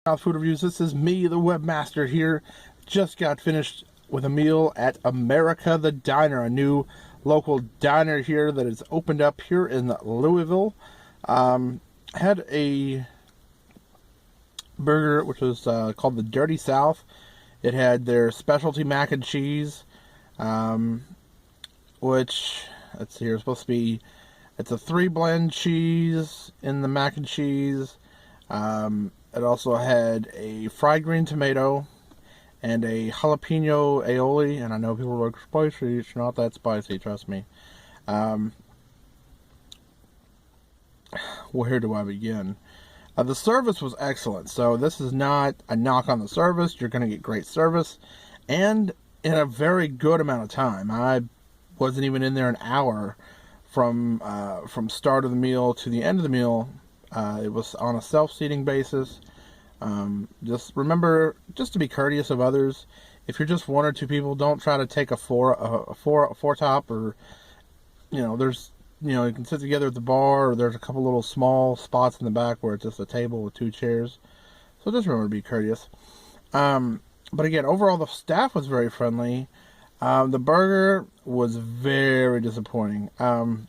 Food reviews. This is me, the Webmaster here. Just got finished with a meal at America the Diner, a new local diner here that is opened up here in Louisville. Had a burger which was called the Dirty South. It had their specialty mac and cheese, which, let's see here, it's supposed to be, it's a 3-blend cheese in the mac and cheese. It also had a fried green tomato and a jalapeno aioli. And I know people are like, spicy. It's not that spicy, trust me. Where do I begin? The service was excellent. So this is not a knock on the service. You're going to get great service. And in a very good amount of time. I wasn't even in there an hour from start of the meal to the end of the meal. It was on a self-seating basis. Just remember, just to be courteous of others. If you're just one or two people, don't try to take a four top, or there's you can sit together at the bar, or there's a couple little small spots in the back where it's just a table with 2 chairs. So just remember to be courteous. But again, overall the staff was very friendly. The burger was very disappointing. The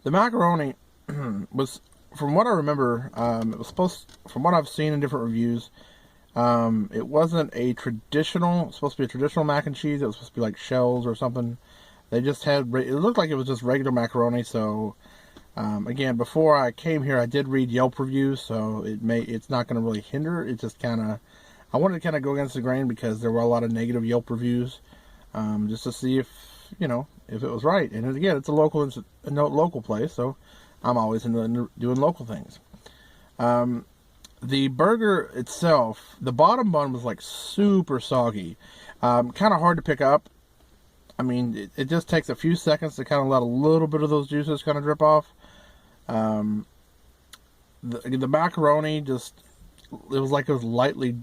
macaroni was, from what I remember, it was from what I've seen in different reviews, it wasn't a traditional, it's supposed to be a traditional mac and cheese. It was supposed to be like shells or something. They just had, it looked like it was just regular macaroni. So, again, before I came here, I did read Yelp reviews, so it's not going to really hinder. It just kind of, I wanted to kind of go against the grain because there were a lot of negative Yelp reviews, just to see if it was right. And again, it's a local place, so I'm always into doing local things. The burger itself, the bottom bun was like super soggy, kind of hard to pick up. I mean, it just takes a few seconds to kind of let a little bit of those juices kind of drip off. The macaroni just, it was like it was lightly,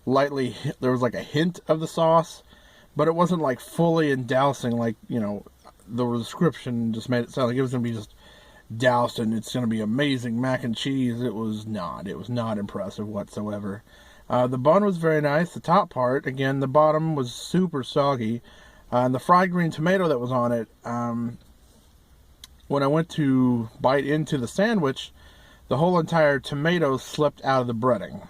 lightly, there was like a hint of the sauce, but it wasn't like fully endousing, like, the description just made it sound like it was going to be just doused and it's going to be amazing mac and cheese. It was not impressive whatsoever. The bun was very nice. The top part, again, the bottom was super soggy. And the fried green tomato that was on it, when I went to bite into the sandwich, the whole entire tomato slipped out of the breading.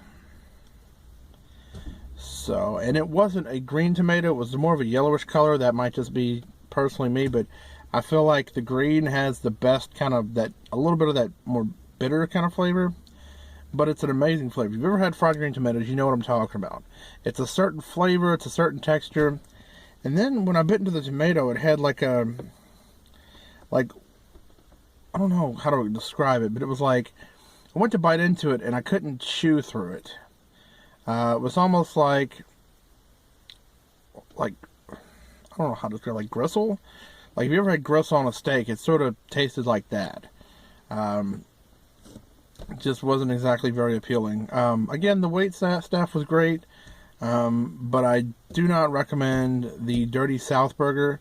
So, and it wasn't a green tomato, it was more of a yellowish color. That might just be personally me, but I feel like the green has the best kind of that, a little bit of that more bitter kind of flavor. But it's an amazing flavor. If you've ever had fried green tomatoes, you know what I'm talking about. It's a certain flavor, it's a certain texture. And then when I bit into the tomato, it had like I don't know how to describe it, but it was like, I went to bite into it and I couldn't chew through it. It was almost like, I don't know how to describe it, like gristle. Like, if you ever had gristle on a steak, it sort of tasted like that. Just wasn't exactly very appealing. Again, the wait staff was great, but I do not recommend the Dirty South burger.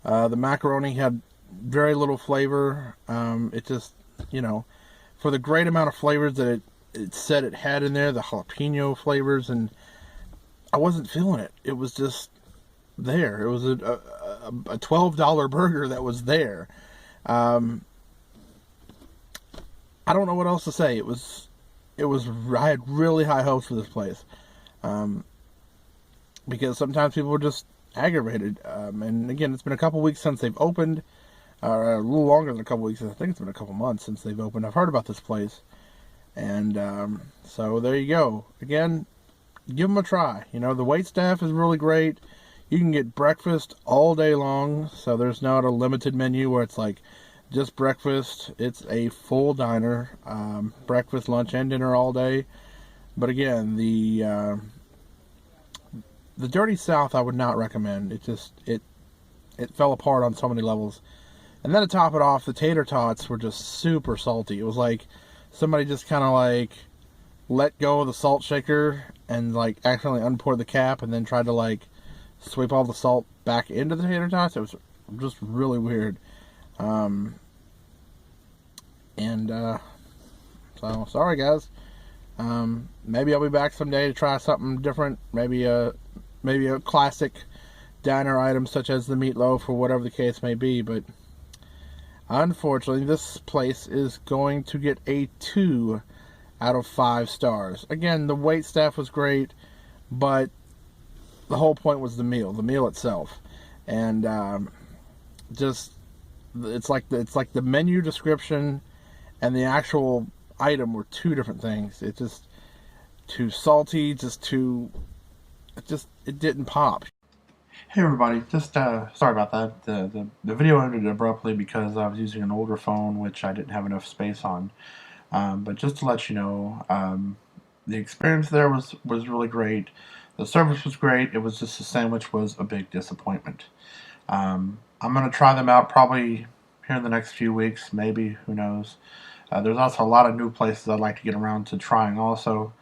The macaroni had very little flavor. It just, for the great amount of flavors that it said it had in there, the jalapeno flavors, and I wasn't feeling it. It was just there. It was a $12 burger that was there. I don't know what else to say. I had really high hopes for this place. Because sometimes people are just aggravated. And again, it's been a couple weeks since they've opened. Or a little longer than a couple weeks. I think it's been a couple months since they've opened. I've heard about this place. And so there you go. Again, give them a try. The wait staff is really great. You can get breakfast all day long. So there's not a limited menu where it's like just breakfast. It's a full diner, breakfast, lunch, and dinner all day. But again, the Dirty South I would not recommend. It fell apart on so many levels. And then to top it off, the tater tots were just super salty. It was like somebody just kind of like let go of the salt shaker and like accidentally unpoured the cap and then tried to like sweep all the salt back into the tater tots. It was just really weird. So sorry, guys. Maybe I'll be back someday to try something different. Maybe a classic diner item such as the meatloaf or whatever the case may be. But unfortunately, this place is going to get a 2 out of 5 stars. Again, the wait staff was great, but the whole point was the meal itself, and just it's like the menu description and the actual item were two different things. It's just too salty, it didn't pop. Hey everybody, just sorry about that. The video ended abruptly because I was using an older phone which I didn't have enough space on. But just to let you know, the experience there was really great. The service was great. It was just the sandwich was a big disappointment. I'm going to try them out probably here in the next few weeks, maybe, who knows. There's also a lot of new places I'd like to get around to trying also.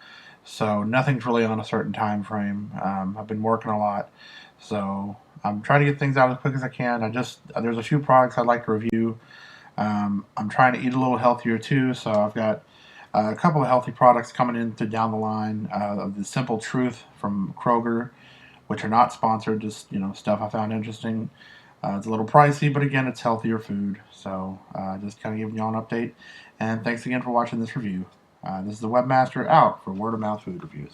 So nothing's really on a certain time frame. I've been working a lot, so I'm trying to get things out as quick as I can. There's a few products I'd like to review. I'm trying to eat a little healthier too, so I've got a couple of healthy products coming into down the line. Of the Simple Truth from Kroger, which are not sponsored, just stuff I found interesting. It's a little pricey, but again, it's healthier food. So just kind of giving y'all an update. And thanks again for watching this review. This is the Webmaster out for word of mouth food reviews.